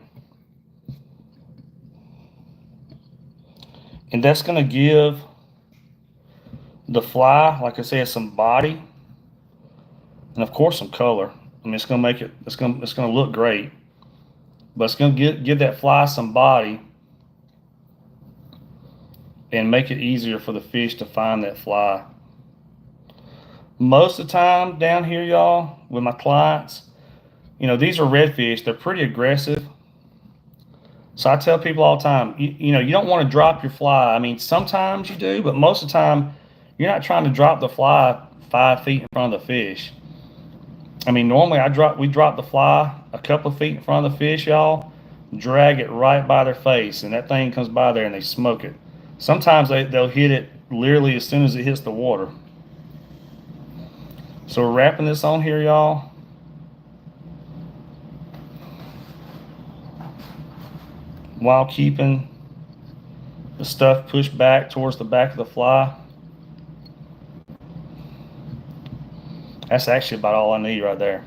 and that's gonna give the fly, like I said, some body, and of course some color. I mean, it's gonna make it. It's gonna look great, but it's gonna give that fly some body and make it easier for the fish to find that fly. Most of the time down here, y'all, with my clients, these are redfish. They're pretty aggressive. So I tell people all the time, you don't want to drop your fly. I mean, sometimes you do, but most of the time, you're not trying to drop the fly 5 feet in front of the fish. I mean, normally we drop the fly a couple of feet in front of the fish, y'all, drag it right by their face, and that thing comes by there and they smoke it. Sometimes they'll hit it literally as soon as it hits the water. So we're wrapping this on here, y'all. While keeping the stuff pushed back towards the back of the fly. That's actually about all I need right there.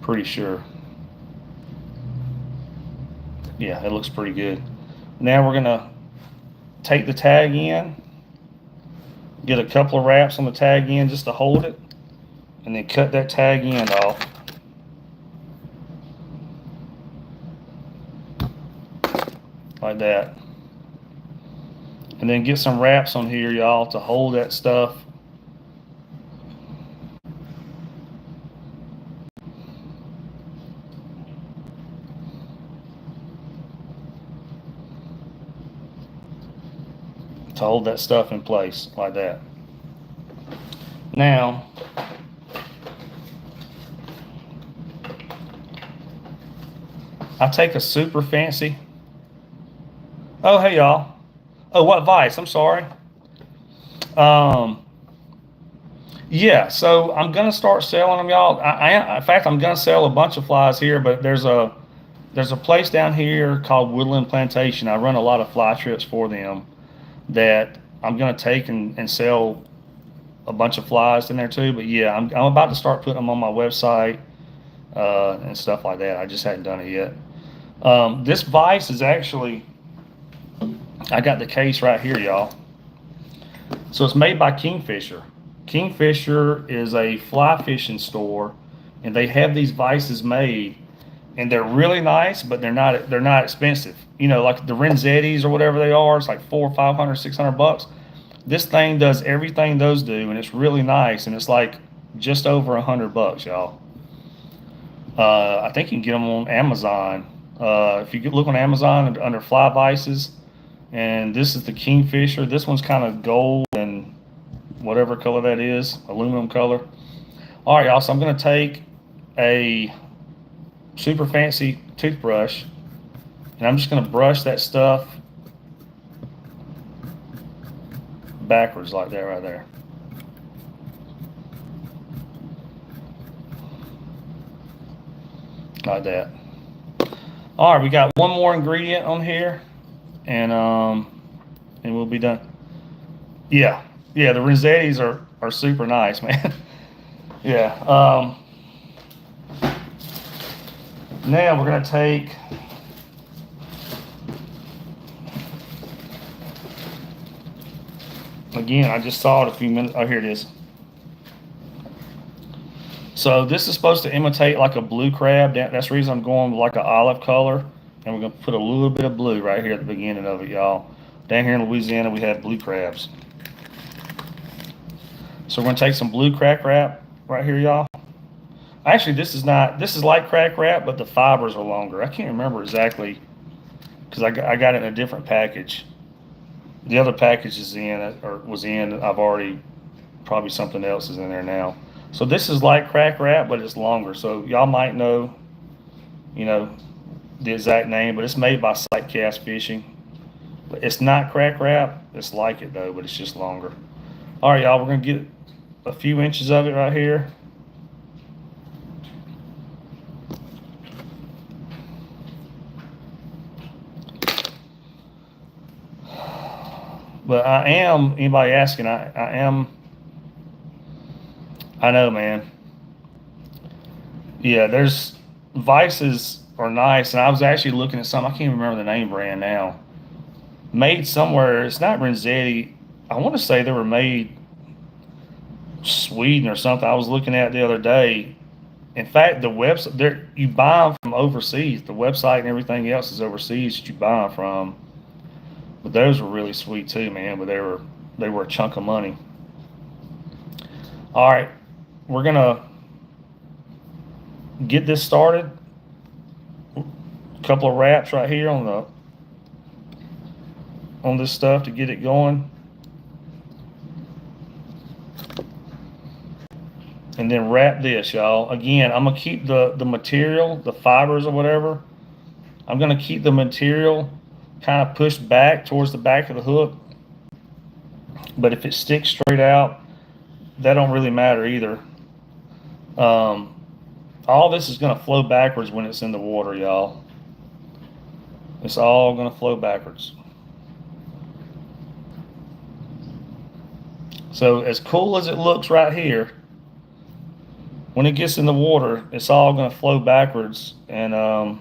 Pretty sure. Yeah, it looks pretty good. Now we're gonna take the tag in, get a couple of wraps on the tag end just to hold it, and then cut that tag end off. Like that. And then get some wraps on here, y'all, to hold that stuff. To hold that stuff in place like that. Now, I take a super fancy. Oh, hey, y'all. Oh, what vise? I'm sorry. Yeah, so I'm gonna start selling them, y'all. In fact, I'm gonna sell a bunch of flies here, but there's a place down here called Woodland Plantation. I run a lot of fly trips for them that I'm gonna take and sell a bunch of flies in there too. But yeah, I'm about to start putting them on my website and stuff like that. I just hadn't done it yet. This vise is actually, I got the case right here, y'all. So it's made by Kingfisher. Kingfisher is a fly fishing store, and they have these vices made, and they're really nice, but they're not expensive. Like the Renzettis or whatever they are, it's like $400, $500, $600. This thing does everything those do, and it's really nice, and it's like just over $100, y'all. I think you can get them on Amazon. If you look on Amazon under fly vices, and this is the Kingfisher. This one's kind of gold and whatever color that is, aluminum color. All right, y'all, so I'm going to take a super fancy toothbrush, and I'm just going to brush that stuff backwards like that right there. Like that. All right, we got one more ingredient on here, and we'll be done. Yeah, the Renzettis are super nice, man. Yeah. Now we're gonna take again. I just saw it a few minutes. Oh, here it is. So this is supposed to imitate like a blue crab. That's the reason I'm going with like an olive color. And we're going to put a little bit of blue right here at the beginning of it, y'all. Down here in Louisiana, we have blue crabs. So we're going to take some blue crack wrap right here, y'all. Actually, this is like crack wrap, but the fibers are longer. I can't remember exactly because I got it in a different package. The other package was in. I've already, probably something else is in there now. So this is like crack wrap, but it's longer. So y'all might know, the exact name, but it's made by Sight Cast Fishing. But it's not crack wrap. It's like it though, but it's just longer. All right, y'all, we're gonna get a few inches of it right here. But I am, anybody asking, I am, I know, man. Yeah, there's, Vices are nice. And I was actually looking at some, I can't remember the name brand now. Made somewhere, it's not Renzetti. I want to say they were made Sweden or something. I was looking at the other day. In fact, the website there, you buy them from overseas. The website and everything else is overseas that you buy them from. But those were really sweet too, man. But they were a chunk of money. All right, we're gonna get this started. A couple of wraps right here on this stuff to get it going. And then wrap this, y'all. Again, I'm gonna keep the material, the fibers or whatever. I'm gonna keep the material kind of pushed back towards the back of the hook. But if it sticks straight out, that don't really matter either. All this is gonna flow backwards when it's in the water, y'all. It's all gonna flow backwards. So as cool as it looks right here, when it gets in the water, it's all going to flow backwards. And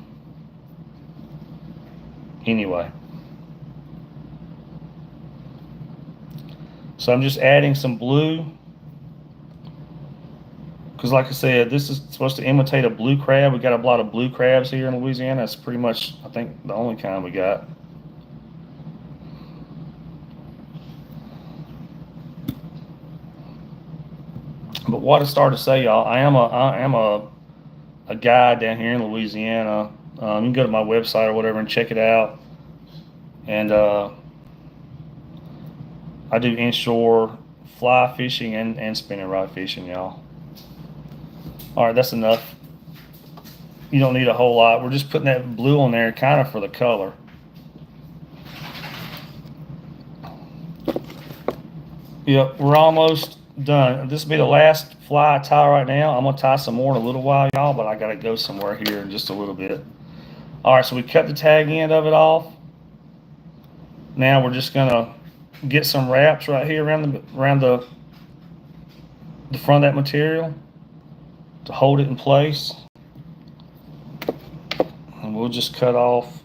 anyway, so I'm just adding some blue because, like I said, this is supposed to imitate a blue crab. We got a lot of blue crabs here in Louisiana. That's pretty much, I think, the only kind we got. But what I started to say, y'all, I am a guide down here in Louisiana. You can go to my website or whatever and check it out. And I do inshore fly fishing and spinning rod fishing, y'all. All right, that's enough. You don't need a whole lot. We're just putting that blue on there kind of for the color. Yep, we're almost done. This will be the last fly I tie right now. I'm gonna tie some more in a little while, y'all, but I gotta go somewhere here in just a little bit. All right, so we cut the tag end of it off. Now we're just gonna get some wraps right here around the front of that material to hold it in place. And we'll just cut off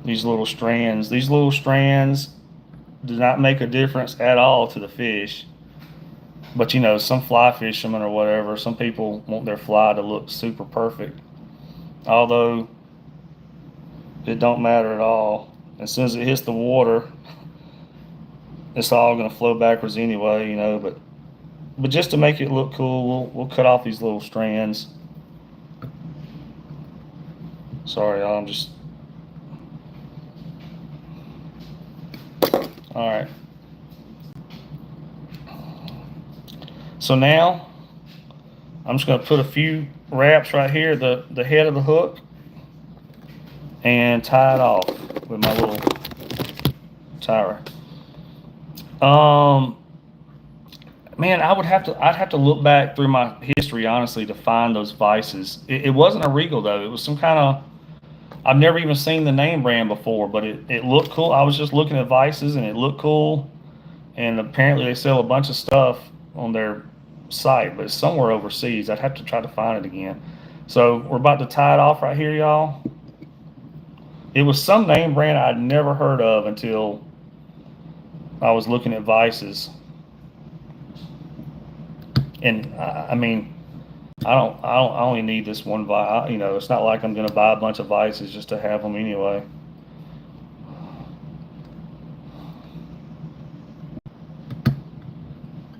these little strands. These little strands do not make a difference at all to the fish. But you know, some fly fishermen or whatever, some people want their fly to look super perfect. Although it don't matter at all. As soon as it hits the water, it's all gonna flow backwards anyway, you know, but just to make it look cool, we'll cut off these little strands. Sorry, y'all, I'm just all right. So now I'm just going to put a few wraps right here, the head of the hook, and tie it off with my little tire. Man, I'd have to look back through my history honestly to find those vices. It wasn't a Regal though. It was some kind of, I've never even seen the name brand before, but it looked cool. I was just looking at vices and it looked cool. And apparently they sell a bunch of stuff on their site, but it's somewhere overseas. I'd have to try to find it again. So we're about to tie it off right here, y'all. It was some name brand I'd never heard of until I was looking at vices. And I mean, I only need this one vice. You know, it's not like I'm going to buy a bunch of vices just to have them anyway.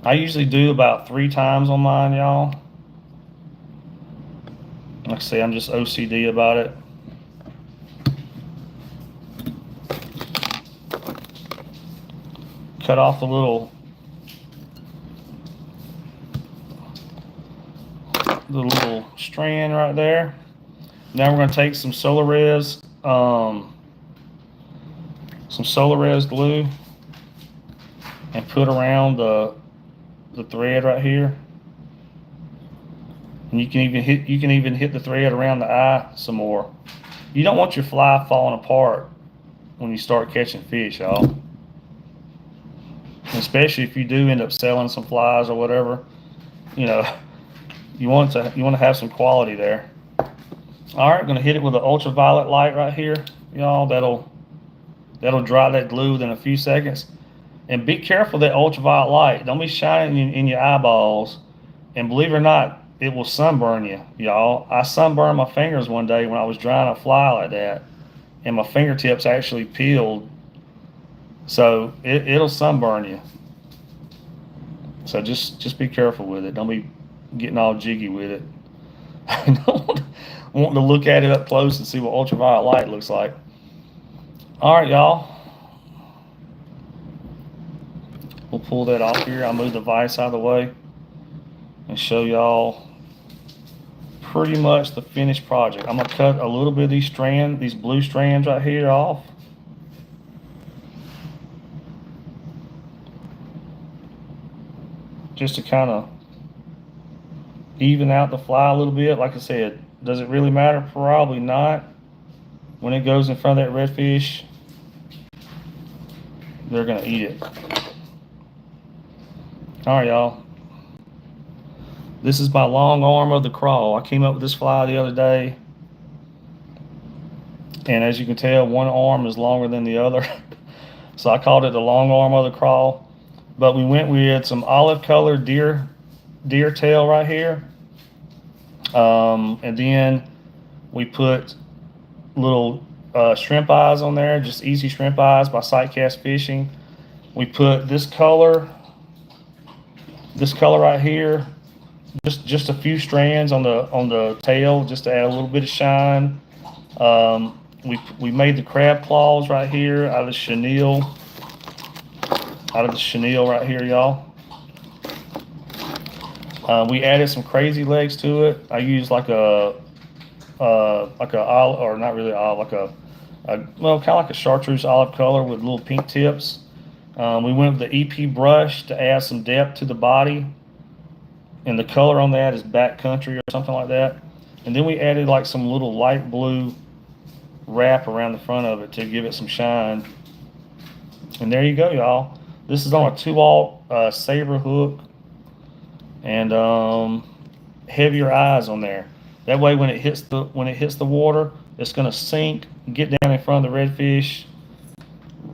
I usually do about 3 times on mine, y'all. Like I say, I'm just OCD about it. Cut off the little strand right there. Now we're going to take some Solarez glue and put around the thread right here. And you can even hit the thread around the eye some more. You don't want your fly falling apart when you start catching fish, y'all. Especially if you do end up selling some flies or whatever, you know, you want to have some quality there. All right, I'm gonna hit it with an ultraviolet light right here, y'all. That'll dry that glue within a few seconds. And be careful of that ultraviolet light. Don't be shining in your eyeballs. And believe it or not, it will sunburn you, y'all. I sunburned my fingers one day when I was drying a fly like that, and my fingertips actually peeled. So it'll sunburn you. So just be careful with it. Don't be getting all jiggy with it. I don't want to look at it up close and see what ultraviolet light looks like. All right, y'all. We'll pull that off here. I'll move the vise out of the way and show y'all pretty much the finished project. I'm gonna cut a little bit of these blue strands right here off. Just to kind of even out the fly a little bit. Like I said, does it really matter? Probably not. When it goes in front of that redfish, they're gonna eat it. All right, y'all. This is my long arm of the crawl. I came up with this fly the other day, and as you can tell, one arm is longer than the other. So I called it the long arm of the crawl. But we went with some olive colored deer tail right here. And then we put little shrimp eyes on there, just easy shrimp eyes by Sightcast Fishing. We put this color right here, just a few strands on the tail, just to add a little bit of shine. We made the crab claws right here out of the chenille right here, y'all. We added some crazy legs to it. I used like a olive, or not really olive, well, kind of like a chartreuse olive color with little pink tips. We went with the EP brush to add some depth to the body, and the color on that is backcountry or something like that. And then we added like some little light blue wrap around the front of it to give it some shine. And there you go, y'all. This is on a 2-aught saber hook, and heavier eyes on there. That way, when it hits the water, it's gonna sink, get down in front of the redfish.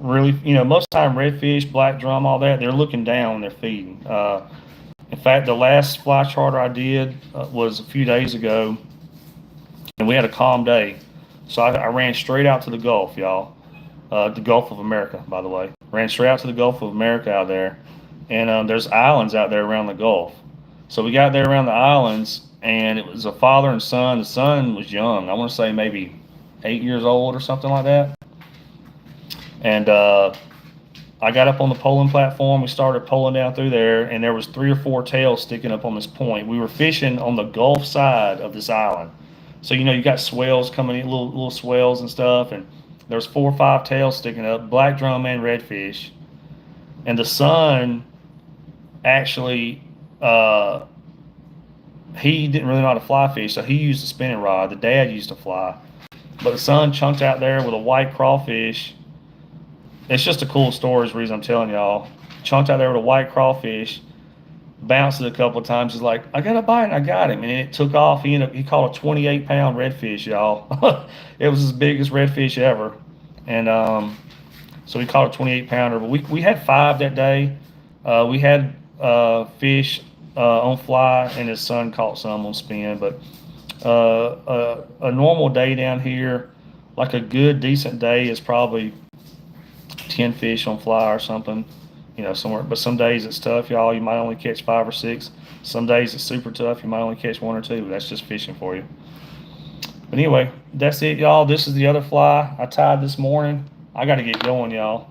Really, most of the time, redfish, black drum, all that, they're looking down when they're feeding. In fact, the last fly charter I did was a few days ago, and we had a calm day, so I ran straight out to the Gulf, y'all. The Gulf of America, by the way. Ran straight out to the Gulf of America out there, and there's islands out there around the Gulf. So we got there around the islands, and it was a father and son. The son was young. I want to say maybe 8 years old or something like that. And I got up on the poling platform. We started poling down through there, and there was 3 or 4 tails sticking up on this point. We were fishing on the Gulf side of this island. So, you got swells coming in, little swells and stuff, and there's 4 or 5 tails sticking up, black drum and redfish. And the son actually, he didn't really know how to fly fish, so he used a spinning rod. The dad used to fly. But the son chunked out there with a white crawfish. It's just a cool story, is the reason I'm telling y'all. Chunked out there with a white crawfish, bounced it a couple of times. He's like, I got a bite, and I got him. And it took off. He caught a 28-pound redfish, y'all. It was his biggest redfish ever. And so he caught a 28-pounder. But we had 5 that day. We had fish on fly, and his son caught some on spin. But a normal day down here, like a good, decent day, is probably 10 fish on fly or something, somewhere. But some days it's tough, y'all. You might only catch 5 or 6. Some days it's super tough. You might only catch 1 or 2. But that's just fishing for you. But anyway, that's it, y'all. This is the other fly I tied this morning. I got to get going, y'all.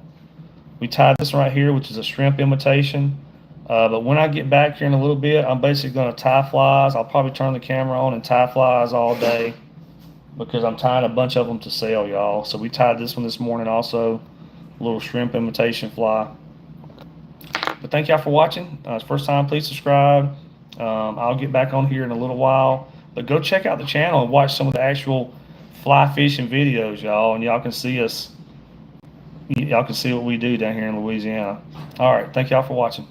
We tied this one right here, which is a shrimp imitation. But when I get back here in a little bit, I'm basically going to tie flies. I'll probably turn the camera on and tie flies all day, because I'm tying a bunch of them to sell, y'all. So we tied this one this morning also, a little shrimp imitation fly. But thank y'all for watching. It's first time, please subscribe. I'll get back on here in a little while. But go check out the channel and watch some of the actual fly fishing videos, y'all. And y'all can see us y'all can see what we do down here in Louisiana. All right, thank y'all for watching.